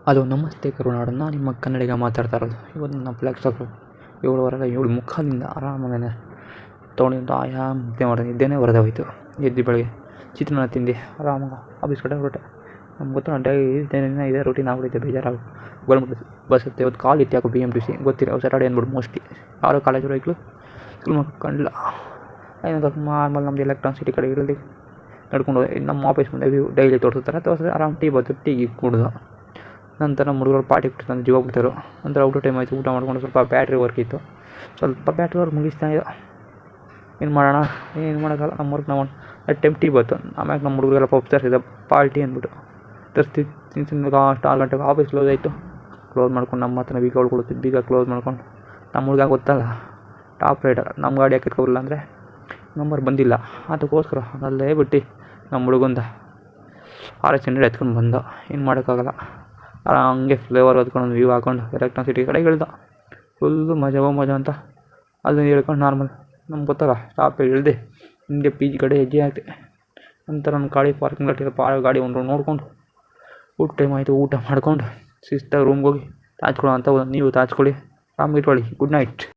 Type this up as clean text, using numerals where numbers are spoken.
ಅದು ನಮಸ್ತೆ ಕರುನಾಡು, ನಾನು ನಿಮ್ಮ ಕನ್ನಡಿಗ ಮಾತಾಡ್ತಾ ಇರೋದು. ಇವತ್ತು ನನ್ನ ಫ್ಲೆಕ್ಸಲ್ಲಿ 7:15 7:45 ಆರಾಮಾಗಿ ತೊಗೊಂಡು ನಿದ್ದೆ ಮಾಡಿದೆ. ನಿದ್ದೆನೇ ಬರದೇ ಎದ್ದು ಬೆಳಗ್ಗೆ ಚಿತ್ರಾನ್ನ ತಿಂದು ಆರಾಮಾಗಿ ಆಫೀಸ್ ಕಡೆ ಹೊರಟೆ. ನಮ್ಗೆ ಗೊತ್ತು ಡೈಲಿ ಇದೇ ರೂಟೀನ್ ಆಗ್ಬಿಡುತ್ತೆ. ಬೇಜಾರಾಗಿ ಗೌರ್ಮೆಂಟ್ ಬಸ್ ಇರುತ್ತೆ. ಇವತ್ತು ಕಾಲ್ ಇತ್ತು ಯಾಕೋ BMTC ಗೊತ್ತಿಲ್ಲ. ಸ್ಯಾಟರ್ಡೇ ಅಂದ್ಬಿಟ್ಟು ಮೋಸ್ಟ್ಲಿ ಯಾರೋ ಕಾಲೇಜ್ ವೆಹಿಕ್ಲು ಸ್ಕೂಲ್ ಕಂಡಿಲ್ಲ. ಏನೋ ಸ್ವಲ್ಪ ನಾರ್ಮಲ್ ನಮ್ಮದು ಎಲೆಕ್ಟ್ರಾನ್ ಸಿಟಿ ಕಡೆ ಇರಲಿ ನಡ್ಕೊಂಡು ಹೋದೆ. ನಮ್ಮ ಆಫೀಸ್ ಮುಂದೆ ಡೈಲಿ ತೋರಿಸ್ತಾರೆ ಆರಾಮ್ ಟೀ ಕುಡ್ದು ನಂತರ ನಮ್ಮ ಹುಡುಗರು ಪಾರ್ಟಿ ಕೊಡ್ತಾರೆ. ಜೀವ ಬಿಡ್ತಾರೋ ನಂತರ ಔಟ್ ಟೈಮ್ ಆಯಿತು. ಊಟ ಮಾಡ್ಕೊಂಡು ಸ್ವಲ್ಪ ಬ್ಯಾಟ್ರಿ ವರ್ಕ್ ಇತ್ತು. ಸ್ವಲ್ಪ ಬ್ಯಾಟ್ರಿ ವರ್ಕ್ ಮುಗಿಸ್ತಾ ಇದ್ದೆ. ಏನು ಮಾಡೋಣ, ಏನು ಮಾಡೋಕ್ಕಲ್ಲ. ನಮ್ಮ ವರ್ಕ್ ನಾವು ಟೈಮ್ ಟೀ ಬಂತು. ಆಮ್ಯಾಗ ನಮ್ಮ ಹುಡುಗರೆಲ್ಲ ತರಿಸಿದ್ದೆ ಪಾರ್ಟಿ ಅಂದ್ಬಿಟ್ಟು ತಿನ್ಸಿದ ಲಾಸ್ಟ್ 6 ಗಂಟೆಗೆ ಆಫೀಸ್ ಕ್ಲೋಸ್ ಆಯಿತು. ಕ್ಲೋಸ್ ಮಾಡ್ಕೊಂಡು ನಮ್ಮ ಹತ್ರ ಬೀಗ ಹೊಡ್ಕೊಳ್ತೀವಿ. ಬೀಗ ಕ್ಲೋಸ್ ಮಾಡ್ಕೊಂಡು ನಮ್ಮ ಹುಡುಗ ಗೊತ್ತಲ್ಲ ಟಾಪ್ ರೈಡರ್, ನಮ್ಮ ಗಾಡಿ ಹಾಕಿಟ್ಕೊಬಲ್ಲ ಅಂದರೆ ನಂಬರ್ ಬಂದಿಲ್ಲ. ಅದಕ್ಕೋಸ್ಕರ ಅಲ್ಲೇ ಬಿಟ್ಟು ನಮ್ಮ ಹುಡುಗಂದ RS100 ಎತ್ಕೊಂಡು ಬಂದ. ಏನು ಮಾಡೋಕ್ಕಾಗಲ್ಲ. ಹಂಗೆ ಫ್ಲೇವರ್ ಹೊತ್ಕೊಂಡು ವ್ಯೂ ಹಾಕೊಂಡು ಎಲೆಕ್ಟ್ರಾನ್ ಸಿಟಿ ಕಡೆ ಇಳ್ದ. ಫುಲ್ಲು ಮಜಾ ಅಂತ ಅದನ್ನ ಹೇಳ್ಕೊಂಡು ನಾರ್ಮಲ್ ನಮ್ಗೆ ಗೊತ್ತಲ್ಲ ಸ್ಟಾಪ್ ಇಳಿದೆ. ಹಿಂಗೆ PG ಕಡೆ ಹೆಜ್ಜೆ ಹಾಕ್ತೆ. ನಂತರ ನಮ್ಮ ಗಾಡಿ ಪಾರ್ಕಿಂಗ್ ಲಾಟ್ ಗಾಡಿ ಒಂದು ನೋಡ್ಕೊಂಡು ಊಟ ಟೈಮ್ ಆಯಿತು. ಊಟ ಮಾಡ್ಕೊಂಡು ಶಿಸ್ತಾಗಿ ರೂಮ್ಗೆ ಹೋಗಿ ತಾಚ್ಕೊಳ್ಳೋ ಅಂತ ನೀವು ತಾಚ್ಕೊಳ್ಳಿ. ಇಟ್ಕೊಳ್ಳಿ. Good night.